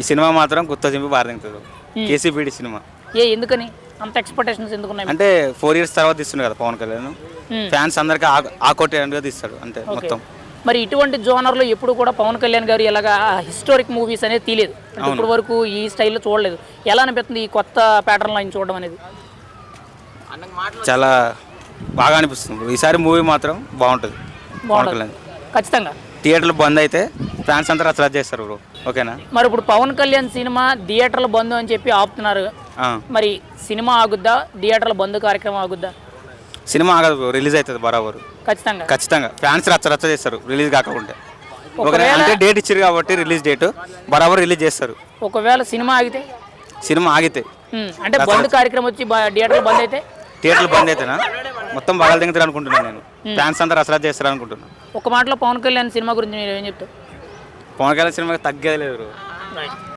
ఈ సినిమా మాత్రం గుత్త చింపి బారదింగుతుంది. కేసీపీడి సినిమా ఎందుకని అంత ఎక్స్పెక్టేషన్స్ ఎందుకున్నాయి? అంటే 4 years తర్వాత తీస్తున్నాడు కదా పవన్ కళ్యాణ్. ఫ్యాన్స్ అందరికి ఆకొట్టేట్టుగా తీస్తాడు అంతే మొత్తం. మరి ఇటువంటి జోనర్లో ఎప్పుడు కూడా పవన్ కళ్యాణ్ గారు ఇలాగా హిస్టారిక్ మూవీస్ అనేది తీయలేదు. అంటే ఇప్పటి వరకు ఈ స్టైల్లో చూడలేదు. ఎలా అనిపిస్తుంది ఈ కొత్త ప్యాటర్న్లో ఆయన చూడడం అనేది? చాలా బాగా అనిపిస్తుంది. ఈసారి మూవీ మాత్రం బాగుంటుంది. పవన్ కళ్యాణ్ ఖచ్చితంగా థియేటర్లు బంద్ అయితే ఫ్యాన్స్ అంతా రచ్చ చేస్తారు బ్రో. ఓకేనా? మరి ఇప్పుడు పవన్ కళ్యాణ్ సినిమా థియేటర్లు బంద్ అని చెప్పి ఆపుతున్నారు. మరి సినిమా ఆగుద్దా? థియేటర్ల బంద్ కార్యక్రమం ఆగుద్దా? సినిమా ఆగదు బ్రో, రిలీజ్ అవుతుంది బరాబరు. ఖచ్చితంగా ఫ్యాన్స్ రచ్చ చేస్తారు రిలీజ్ కాకుండా. అంటే డేట్ ఇచ్చారు కాబట్టి రిలీజ్ డేట్ బరాబర్ రిలీజ్ చేస్తారు. ఒకవేళ సినిమా ఆగితే అంటే బంద్ కార్యక్రమం వచ్చి థియేటర్లు బంద్ అయితే మొత్తం బాగా దిగుతారు అనుకుంటున్నాను నేను. ఫ్యాన్స్ అంతా రచ్చ చేస్తారు అనుకుంటున్నాను. ఒక మాటలో పవన్ కళ్యాణ్ సినిమా గురించి మీరు ఏం చెప్తారు? పవన్ కళ్యాణ్ సినిమాకి తగ్గేది లేదు.